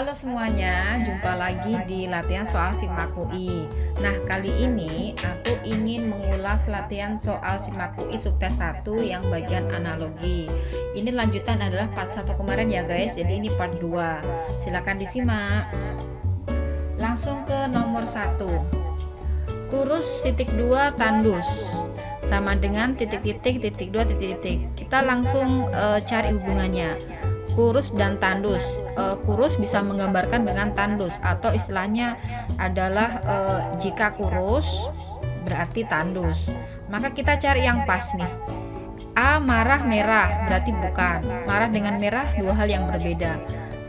Halo semuanya, jumpa lagi di latihan soal Simak UI. Nah, kali ini aku ingin mengulas latihan soal Simak UI subtes 1 yang bagian analogi. Ini lanjutan adalah part 1 kemarin ya guys, jadi ini part 2. Silakan disimak. Langsung ke nomor 1. Kurus titik 2 tandus sama dengan titik-titik titik 2 titik-titik. Kita langsung cari hubungannya. Kurus dan tandus. Kurus bisa menggambarkan dengan tandus, atau istilahnya adalah jika kurus berarti tandus. Maka kita cari yang pas nih. A marah merah berarti bukan. Marah dengan merah dua hal yang berbeda.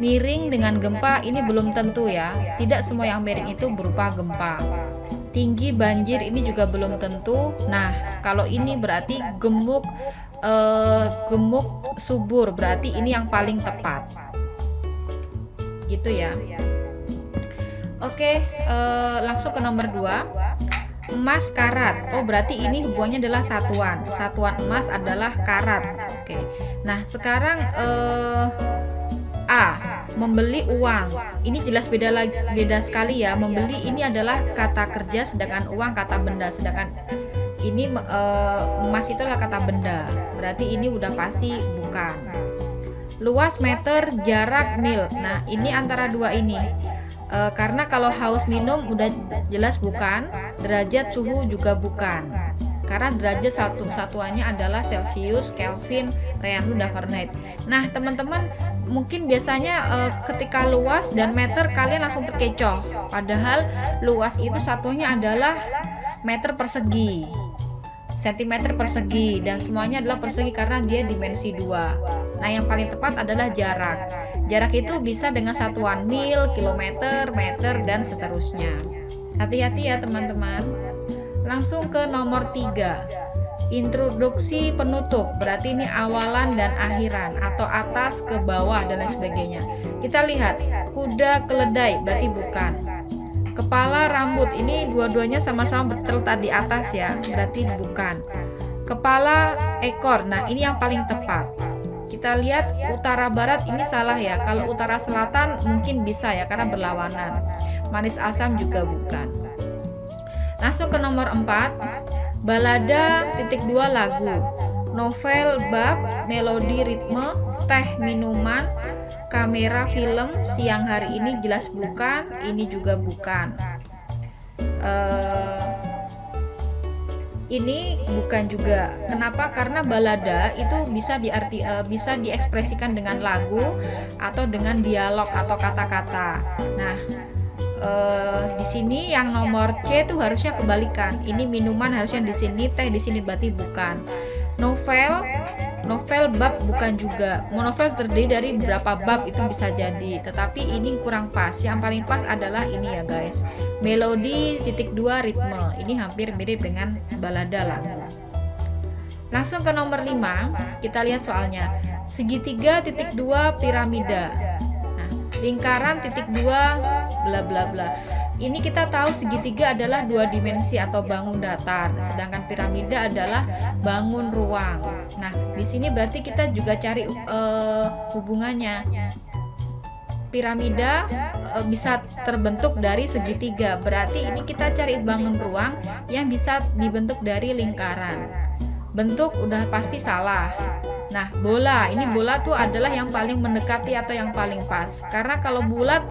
Miring dengan gempa ini belum tentu ya. Tidak semua yang miring itu berupa gempa. Tinggi banjir ini juga belum tentu. Nah, kalau ini berarti gemuk subur, berarti ini yang paling tepat gitu ya. Oke, langsung ke nomor 2. Emas karat. Oh, berarti ini hubungannya adalah satuan emas adalah karat. Oke, nah sekarang A, membeli uang. Ini jelas beda sekali ya. Membeli ini adalah kata kerja, sedangkan uang kata benda. Sedangkan ini emas itu adalah kata benda. Berarti ini udah pasti bukan. Luas meter, jarak mil. Nah, ini antara dua ini. Karena kalau haus minum udah jelas bukan. Derajat suhu juga bukan. Karena derajat satuannya adalah Celcius, Kelvin, Radian, dan Fahrenheit. Nah, teman-teman mungkin biasanya ketika luas dan meter kalian langsung terkecoh. Padahal luas itu satunya adalah meter persegi, sentimeter persegi, dan semuanya adalah persegi karena dia dimensi 2. Nah, yang paling tepat adalah jarak. Jarak itu bisa dengan satuan mil, kilometer, meter, dan seterusnya. Hati-hati ya teman-teman. Langsung ke nomor 3. Introduksi penutup, berarti ini awalan dan akhiran, atau atas ke bawah dan lain sebagainya. Kita lihat, kuda keledai berarti bukan. Kepala rambut, ini dua-duanya sama-sama terletak di atas ya, berarti bukan. Kepala ekor, nah ini yang paling tepat. Kita lihat utara barat ini salah ya. Kalau utara selatan mungkin bisa ya karena berlawanan. Manis asam juga bukan. Langsung ke nomor 4. Balada titik 2 lagu. Novel, bab, melodi, ritme, teh, minuman, kamera, film, siang hari ini jelas bukan, ini juga bukan. Ini bukan juga. Kenapa? Karena balada itu bisa diekspresikan dengan lagu atau dengan dialog atau kata-kata. Nah, di sini yang nomor C itu harusnya kebalikan. Ini minuman harusnya di sini, teh di sini, berarti bukan. Novel bab bukan juga. Novel terdiri dari beberapa bab itu bisa jadi, tetapi ini kurang pas. Yang paling pas adalah ini ya guys. Melodi titik 2 ritme. Ini hampir mirip dengan balada lagu. Langsung ke nomor 5. Kita lihat soalnya. Segitiga titik 2 piramida. Nah, lingkaran titik 2 bla bla bla. Ini kita tahu segitiga adalah 2 dimensi atau bangun datar, sedangkan piramida adalah bangun ruang. Nah, di sini berarti kita juga cari hubungannya. Piramida bisa terbentuk dari segitiga, berarti ini kita cari bangun ruang yang bisa dibentuk dari lingkaran. Bentuk udah pasti salah. Nah, bola, ini bola tuh adalah yang paling mendekati atau yang paling pas. Karena kalau bulat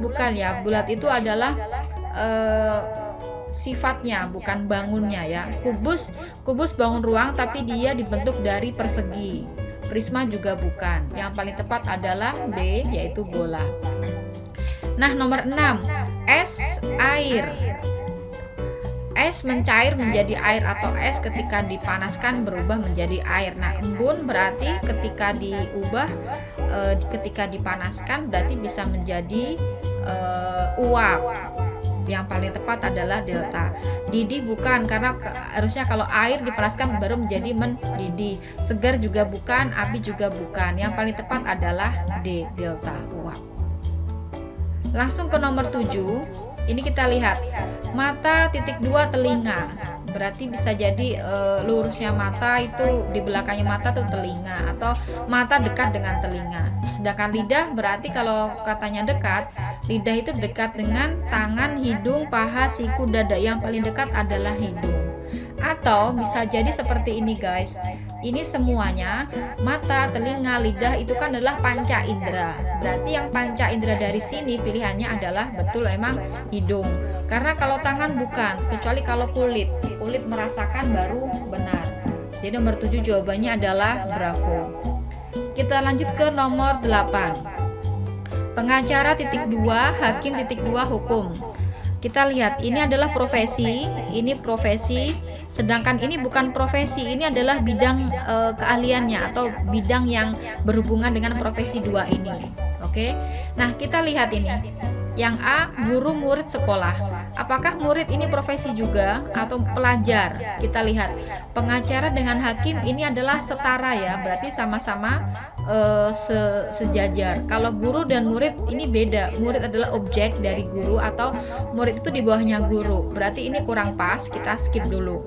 bukan ya. Bulat itu adalah sifatnya, bukan bangunnya ya. Kubus bangun ruang, tapi dia dibentuk dari persegi. Prisma juga bukan. Yang paling tepat adalah B, yaitu bola. Nah, nomor 6. Es, air. Es mencair menjadi air, atau es ketika dipanaskan berubah menjadi air. Nah, embun berarti ketika dipanaskan berarti bisa menjadi uap. Yang paling tepat adalah delta. Didih bukan, karena harusnya kalau air dipanaskan baru menjadi mendidih. Segar juga bukan, api juga bukan. Yang paling tepat adalah D, delta, uap. Langsung ke nomor 7. Ini kita lihat mata titik 2 telinga. berarti bisa jadi lurusnya mata itu di belakangnya mata tuh telinga, atau mata dekat dengan telinga. Sedangkan lidah berarti kalau katanya dekat, lidah itu dekat dengan tangan, hidung, paha, siku, dada. Yang paling dekat adalah hidung. Atau bisa jadi seperti ini guys, ini semuanya mata, telinga, lidah itu kan adalah panca indera. Berarti yang panca indera dari sini pilihannya adalah betul emang hidung. Karena kalau tangan bukan, kecuali kalau kulit merasakan baru benar. Jadi nomor 7 jawabannya adalah bravo. Kita lanjut ke nomor 8. Pengacara titik 2, hakim titik 2 hukum. Kita lihat, ini adalah profesi, ini profesi, sedangkan ini bukan profesi, ini adalah bidang keahliannya atau bidang yang berhubungan dengan profesi 2 ini. Oke. Nah, kita lihat ini. Yang A, guru murid sekolah. Apakah murid ini profesi juga atau pelajar? Kita lihat, pengacara dengan hakim ini adalah setara ya, berarti sama-sama sejajar. Kalau guru dan murid ini beda. Murid adalah objek dari guru, atau murid itu di bawahnya guru. Berarti ini kurang pas, kita skip dulu.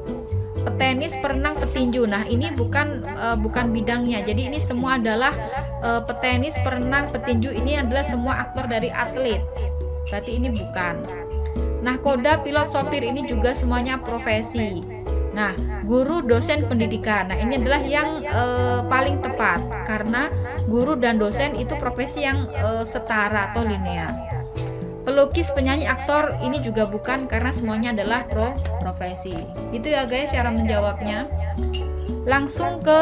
Petenis, perenang, petinju. Nah, ini bukan bidangnya. Jadi ini semua adalah petenis, perenang, petinju, ini adalah semua aktor dari atlet. Berarti ini bukan. Nahkoda, pilot, sopir ini juga semuanya profesi. Nah, guru, dosen, pendidikan. Nah, ini adalah yang paling tepat karena guru dan dosen itu profesi yang setara atau linear. Pelukis, penyanyi, aktor ini juga bukan karena semuanya adalah profesi. Itu ya guys cara menjawabnya. Langsung ke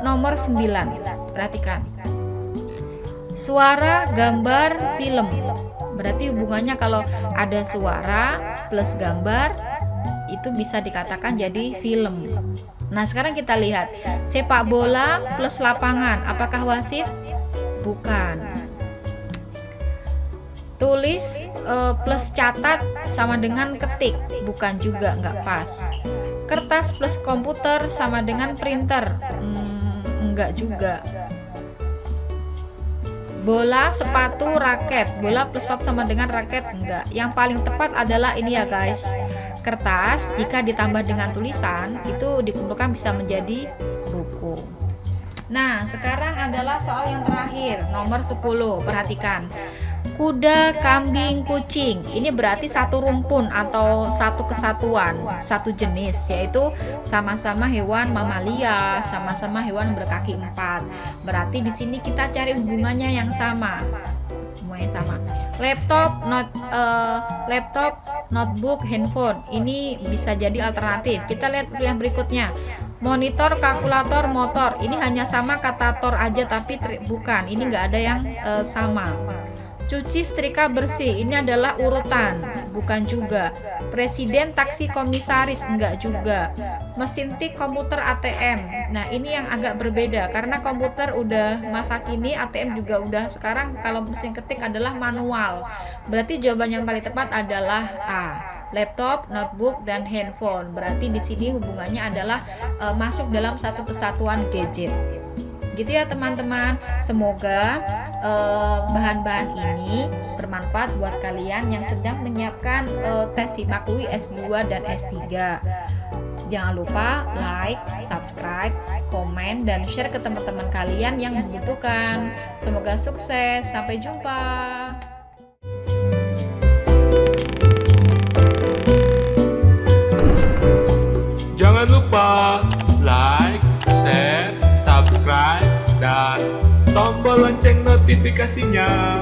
nomor 9. Perhatikan. Suara, gambar, film. Berarti hubungannya kalau ada suara plus gambar itu bisa dikatakan jadi film. Nah, sekarang kita lihat sepak bola plus lapangan. Apakah wasit? Bukan. Tulis plus catat sama dengan ketik. Bukan juga, nggak pas. Kertas plus komputer sama dengan printer. Enggak juga. Bola, sepatu, raket. Bola plus sepatu sama dengan raket? Enggak. Yang paling tepat adalah ini ya guys. Kertas jika ditambah dengan tulisan itu dikumpulkan bisa menjadi buku. Nah, sekarang adalah soal yang terakhir, nomor 10. Perhatikan. Kuda, kambing, kucing. Ini berarti satu rumpun atau satu kesatuan, satu jenis, yaitu sama-sama hewan mamalia, sama-sama hewan berkaki 4. Berarti di sini kita cari hubungannya yang sama. Semuanya sama. Laptop, notebook, handphone. Ini bisa jadi alternatif. Kita lihat yang berikutnya. Monitor, kalkulator, motor. Ini hanya sama kata tor aja tapi bukan. Ini nggak ada yang sama. Cuci, setrika, bersih. Ini adalah urutan, bukan juga. Presiden, taksi, komisaris, enggak juga. Mesin tik, komputer, ATM. Nah, ini yang agak berbeda karena komputer udah masa kini, ATM juga udah. Sekarang kalau mesin ketik adalah manual. Berarti jawaban yang paling tepat adalah A. Laptop, notebook, dan handphone. Berarti di sini hubungannya adalah masuk dalam satu kesatuan gadget. Gitu ya teman-teman. Semoga bahan-bahan ini bermanfaat buat kalian yang sedang menyiapkan tes SIMAK S2 dan S3. Jangan lupa like, subscribe, komen, dan share ke teman-teman kalian yang membutuhkan. Semoga sukses. Sampai jumpa. Jangan lupa like, share, subscribe, dan tombol lonceng notifikasinya.